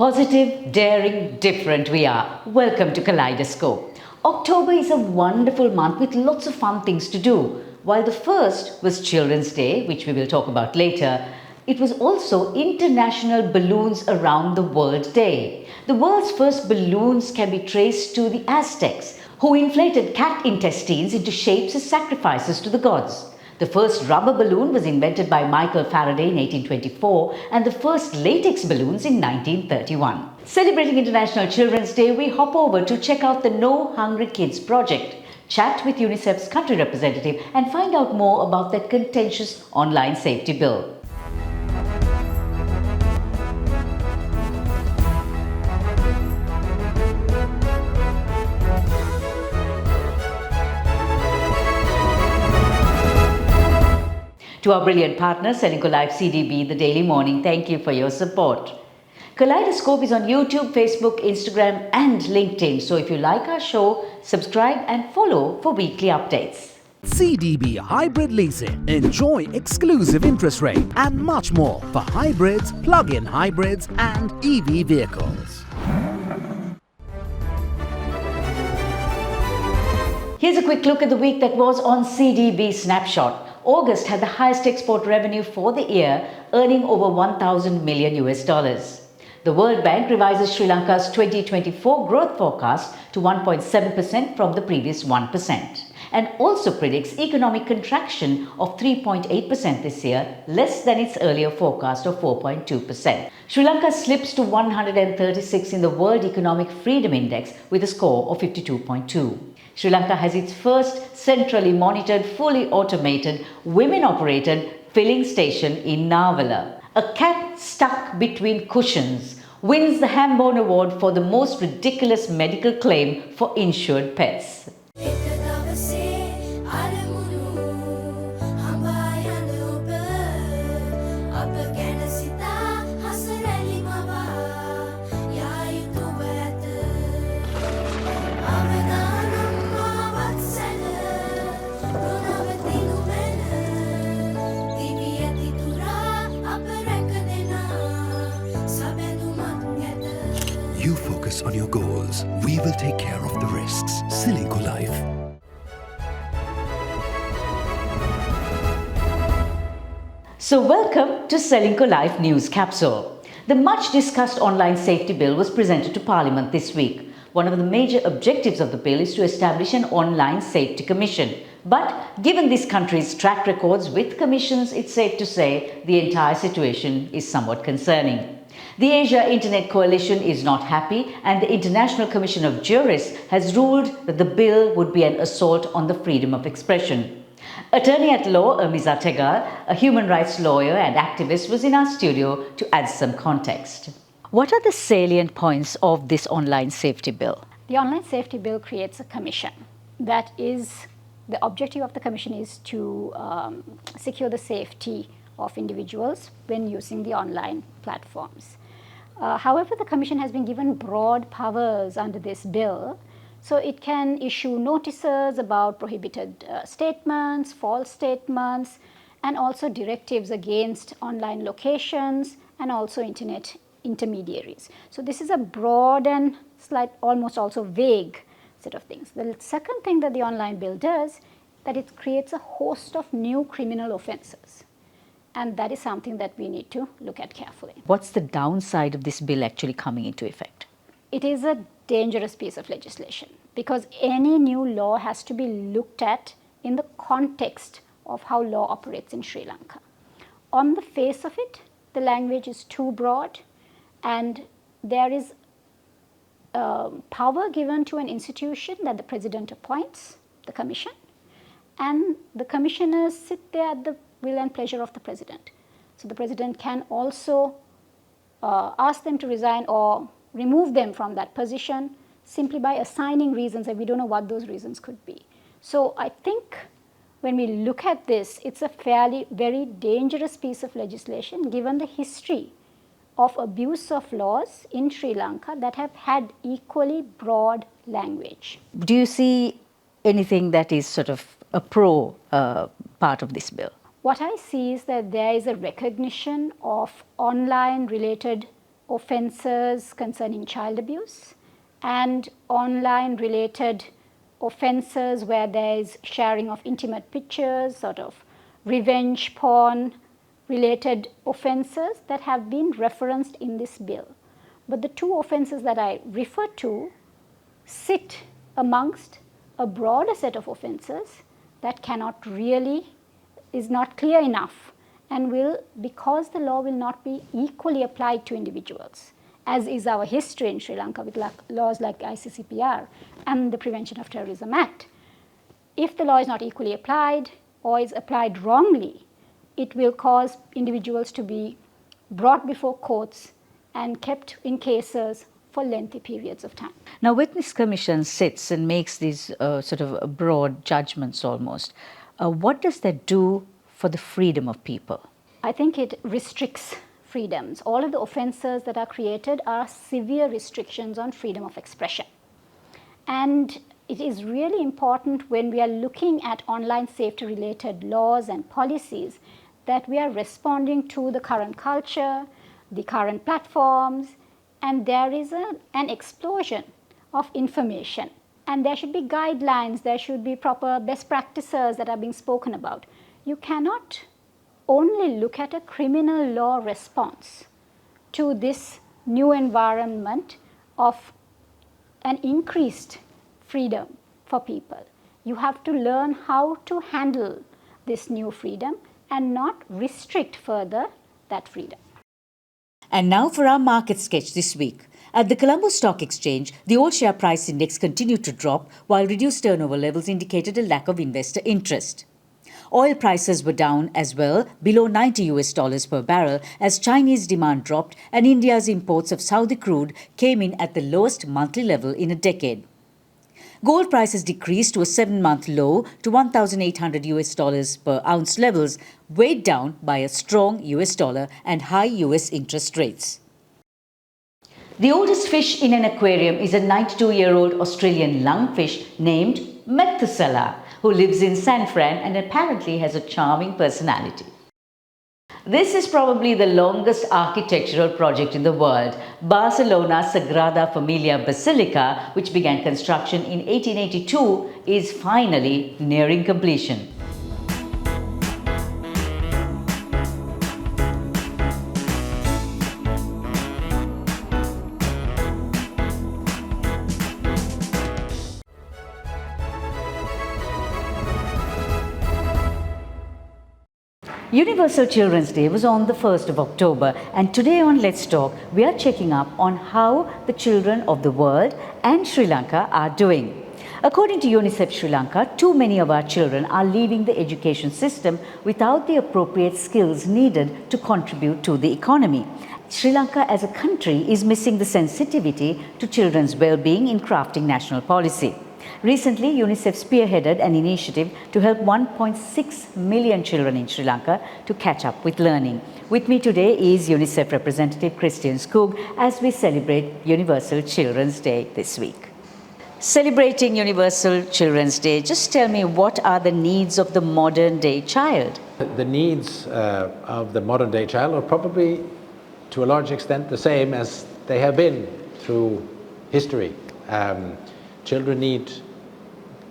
Positive, daring, different we are. Welcome to Kaleidoscope. October is a wonderful month with lots of fun things to do. While the first was Children's Day, which we will talk about later, it was also International Balloons Around the World Day. The world's first balloons can be traced to the Aztecs, who inflated cat intestines into shapes as sacrifices to the gods. The first rubber balloon was invented by Michael Faraday in 1824 and the first latex balloons in 1931. Celebrating International Children's Day, we hop over to check out the No Hungry Kids project, chat with UNICEF's country representative and find out more about that contentious online safety bill. To our brilliant partner, Srilanka Live CDB, The Daily Morning, thank you for your support. Kaleidoscope is on YouTube, Facebook, Instagram and LinkedIn. So if you like our show, subscribe and follow for weekly updates. CDB Hybrid Leasing. Enjoy exclusive interest rate and much more for hybrids, plug-in hybrids and EV vehicles. Here's a quick look at the week that was on CDB Snapshot. August had the highest export revenue for the year, earning over $1,000 million. The World Bank revises Sri Lanka's 2024 growth forecast to 1.7% from the previous 1%, and also predicts economic contraction of 3.8% this year, less than its earlier forecast of 4.2%. Sri Lanka slips to 136 in the World Economic Freedom Index with a score of 52.2. Sri Lanka has its first centrally monitored, fully automated, women-operated filling station in Navala. A cat stuck between cushions wins the Hambone Award for the most ridiculous medical claim for insured pets. You focus on your goals. We will take care of the risks. Srilanka Life. So welcome to Srilanka Life News Capsule. The much discussed online safety bill was presented to Parliament this week. One of the major objectives of the bill is to establish an online safety commission. But given this country's track records with commissions, it's safe to say the entire situation is somewhat concerning. The Asia Internet Coalition is not happy, and the International Commission of Jurists has ruled that the bill would be an assault on the freedom of expression. Attorney at law Amiza Tegar, a human rights lawyer and activist, was in our studio to add some context. What are the salient points of this online safety bill? The online safety bill creates a commission. The objective of the commission is to secure the safety of individuals when using the online platforms. However, the Commission has been given broad powers under this bill, so it can issue notices about prohibited statements, false statements, and also directives against online locations and also internet intermediaries. So this is a broad and almost also vague set of things. The second thing that the online bill does, that it creates a host of new criminal offences. And that is something that we need to look at carefully. What's the downside of this bill actually coming into effect? It is a dangerous piece of legislation because any new law has to be looked at in the context of how law operates in Sri Lanka. On the face of it, the language is too broad and there is power given to an institution that the president appoints, the commission, and the commissioners sit there at the will and pleasure of the president. So the president can also ask them to resign or remove them from that position simply by assigning reasons, and we don't know what those reasons could be. So I think when we look at this, it's a very dangerous piece of legislation given the history of abuse of laws in Sri Lanka that have had equally broad language. Do you see anything that is sort of a pro part of this bill? What I see is that there is a recognition of online related offences concerning child abuse and online related offences where there is sharing of intimate pictures, sort of revenge porn related offences that have been referenced in this bill. But the two offences that I refer to sit amongst a broader set of offences that cannot really, is not clear enough, and will, because the law will not be equally applied to individuals, as is our history in Sri Lanka with laws like ICCPR and the Prevention of Terrorism Act. If the law is not equally applied or is applied wrongly, it will cause individuals to be brought before courts and kept in cases for lengthy periods of time. Now, when this commission sits and makes these sort of broad judgments almost, what does that do for the freedom of people? I think it restricts freedoms. All of the offences that are created are severe restrictions on freedom of expression. And it is really important when we are looking at online safety related laws and policies that we are responding to the current culture, the current platforms, and there is an explosion of information. And there should be guidelines, there should be proper best practices that are being spoken about. You cannot only look at a criminal law response to this new environment of an increased freedom for people. You have to learn how to handle this new freedom and not restrict further that freedom. And now for our market sketch this week. At the Colombo Stock Exchange, the all-share price index continued to drop while reduced turnover levels indicated a lack of investor interest. Oil prices were down as well, below $90 per barrel, as Chinese demand dropped and India's imports of Saudi crude came in at the lowest monthly level in a decade. Gold prices decreased to a 7-month low to $1,800 per ounce levels, weighed down by a strong US dollar and high US interest rates. The oldest fish in an aquarium is a 92-year-old Australian lungfish named Methuselah, who lives in San Fran and apparently has a charming personality. This is probably the longest architectural project in the world. Barcelona's Sagrada Familia Basilica, which began construction in 1882, is finally nearing completion. Universal Children's Day was on the 1st of October, and today on Let's Talk, we are checking up on how the children of the world and Sri Lanka are doing. According to UNICEF Sri Lanka, too many of our children are leaving the education system without the appropriate skills needed to contribute to the economy. Sri Lanka as a country is missing the sensitivity to children's well-being in crafting national policy. Recently, UNICEF spearheaded an initiative to help 1.6 million children in Sri Lanka to catch up with learning. With me today is UNICEF representative Christian Skog as we celebrate Universal Children's Day this week. Celebrating Universal Children's Day, just tell me, what are the needs of the modern day child? The needs of the modern day child are probably to a large extent the same as they have been through history. Children need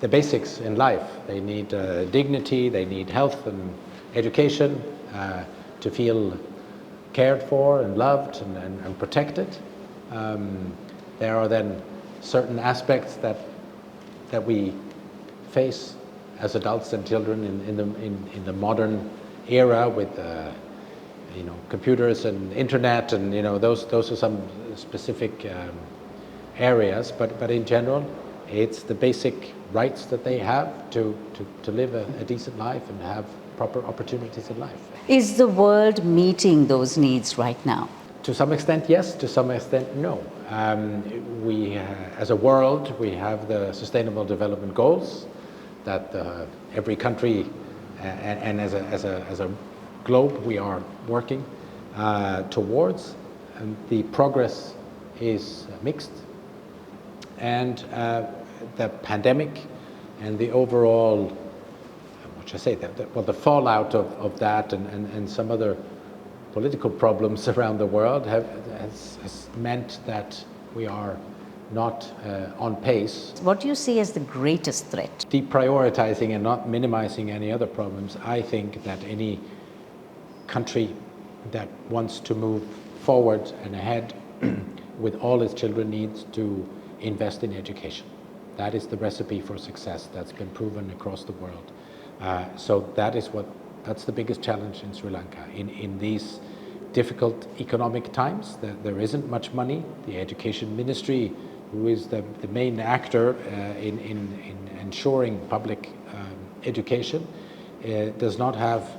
the basics in life. They need dignity, they need health and education, to feel cared for and loved and protected. There are then certain aspects that we face as adults and children in the modern era with computers and internet, and those are some specific areas, but in general it's the basic rights that they have to live a decent life and have proper opportunities in life. Is the world meeting those needs right now? To some extent yes, to some extent no. We as a world, we have the Sustainable Development Goals that every country and as a globe we are working towards, and the progress is mixed. And the pandemic and the overall, the fallout of that and some other political problems around the world has meant that we are not on pace. What do you see as the greatest threat? Deprioritizing and not minimizing any other problems. I think that any country that wants to move forward and ahead with all its children needs to invest in education. That is the recipe for success that's been proven across the world. So that's the biggest challenge in Sri Lanka. In these difficult economic times, there isn't much money. The Education Ministry, who is the main actor in ensuring public education, does not have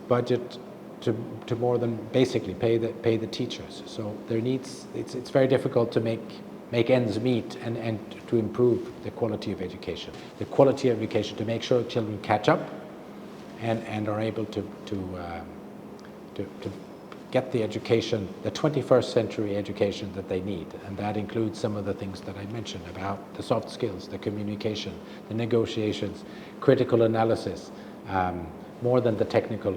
budget to more than basically pay the teachers. So it's very difficult to make ends meet and to improve the quality of education. The quality of education to make sure children catch up and are able to get the education, the 21st century education that they need. And that includes some of the things that I mentioned about the soft skills, the communication, the negotiations, critical analysis, more than the technical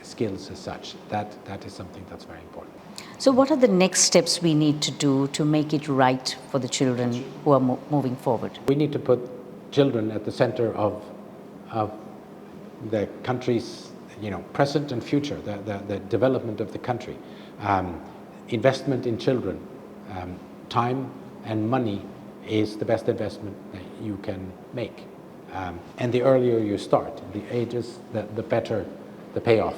skills as such. That is something that's very important. So what are the next steps we need to do to make it right for the children who are moving forward? We need to put children at the center of the country's present and future, the development of the country. Investment in children, time and money is the best investment that you can make. And the earlier you start, the ages, the better the payoff.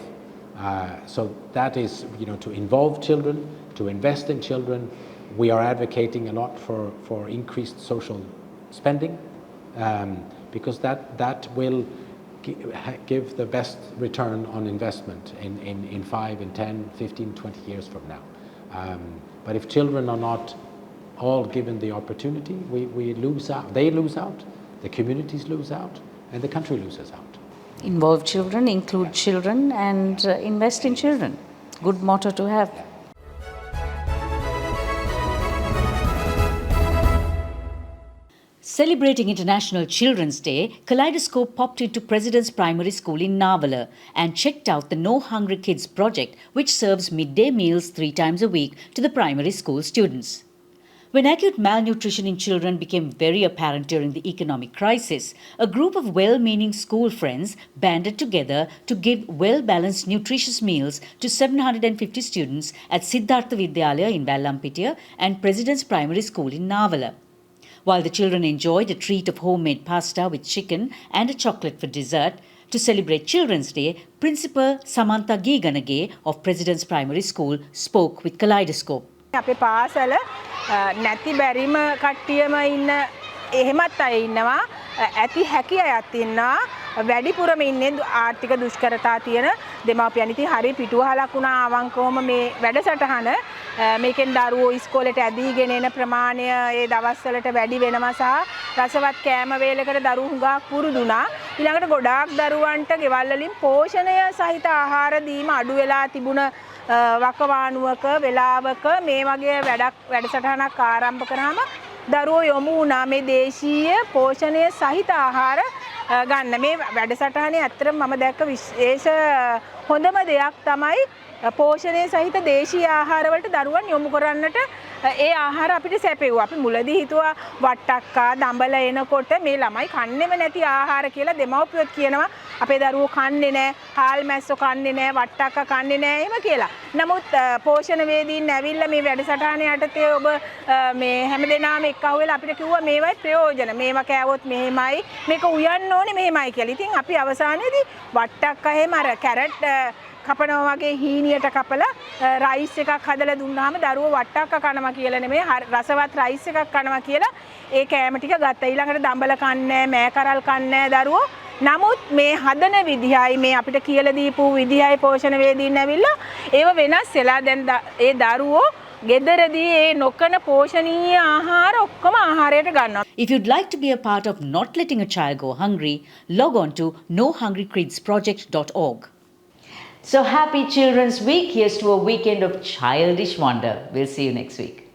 So that is, to involve children, to invest in children. We are advocating a lot for increased social spending, because that will give the best return on investment in 5 and 10, 15, 20 years from now. But if children are not all given the opportunity, we lose out. They lose out, the communities lose out, and the country loses out. Involve children, include children, and invest in children. Good motto to have. Celebrating International Children's Day, Kaleidoscope popped into President's Primary School in Navala and checked out the No Hungry Kids project, which serves midday meals 3 times a week to the primary school students. When acute malnutrition in children became very apparent during the economic crisis, a group of well-meaning school friends banded together to give well-balanced nutritious meals to 750 students at Siddhartha Vidyalaya in Vallampitiya and President's Primary School in Navala. While the children enjoyed a treat of homemade pasta with chicken and a chocolate for dessert, to celebrate Children's Day, Principal Samantha Giganage of President's Primary School spoke with Kaleidoscope. අපේ පාසල නැති බැරිම කට්ටියම ඉන්න එහෙමත් අය ඉන්නවා ඇති හැකි අයත් ඉන්නවා වැඩිපුරම ඉන්නේ ආර්ථික දුෂ්කරතා තියෙන දෙමාපියන් ඉතින් හරි පිටුවහලක් වුණා අවංකවම මේ වැඩසටහන මේකෙන් දරුවෝ ඉස්කෝලේට ඇදීගෙන එන ප්‍රමාණය ඒ දවස්වලට වැඩි වෙනවා සහ රසවත් කෑම වේලකට දරුවෝ හුඟක් පුරුදුනා ඊළඟට ගොඩාක් දරුවන්ට ගෙවල් වලින් පෝෂණය සහිත ආහාර දීම අඩු වෙලා තිබුණ වකවානුවක වෙලාවක මේ වගේ වැඩසටහනක් ආරම්භ කරාම දරුවෝ යොමු වුණා මේ දේශීය පෝෂණය සහිත ආහාර ගන්න මේ වැඩසටහනේ අත්‍තරම මම දැක්ක විශේෂ හොඳම දෙයක් තමයි පෝෂණය සහිත දේශීය ආහාර වලට දරුවන් යොමු කරන්නට ඒ ආහාර අපිට සැපෙව්වා. අපි මුලදී හිතුවා වට්ටක්කා දඹල එනකොට මේ ළමයි කන්නේම නැති ආහාර කියලා දෙමව්පියොත් කියනවා අපේ දරුවෝ කන්නේ නැහැ, හාල් මැස්සෝ කන්නේ නැහැ, වට්ටක්කා කන්නේ නැහැ එහෙම කියලා. නමුත් පෝෂණ වේදීන් ඇවිල්ලා මේ වැඩසටහන යටතේ ඔබ මේ හැමදෙනාම එක්කහුවෙලා අපිට කිව්වා මේවයි ප්‍රයෝජන. මේවා කෑවොත් මෙහෙමයි, මේක උයන්න ඕනේ මෙහෙමයි කියලා. ඉතින් අපි අවසානයේදී වට්ටක්කා එහෙම අර කැරට් කපනවා වගේ හීනියට කපලා රයිස් එකක් හදලා දුන්නාම දරුවෝ වට්ටක්ක කනවා කියලා නෙමෙයි රසවත් රයිස් එකක් කනවා කියලා ඒ කෑම ටික ගත්තා. ඊළඟට දඹල කන්නේ නැහැ, මෑකරල් කන්නේ නැහැ දරුවෝ. නමුත් මේ හදන විදිහයි මේ අපිට කියලා දීපු විදිහයි පෝෂණ වේදීන් ඇවිල්ලා ඒව වෙනස් වෙලා දැන් ඒ දරුවෝ ගෙදරදී ඒ නොකන පෝෂණීය ආහාර ඔක්කොම ආහාරයට ගන්නවා. If you'd like to be a part of not letting a child go hungry, log on to nohungrykidsproject.org. So happy Children's Week. Here's to a weekend of childish wonder. We'll see you next week.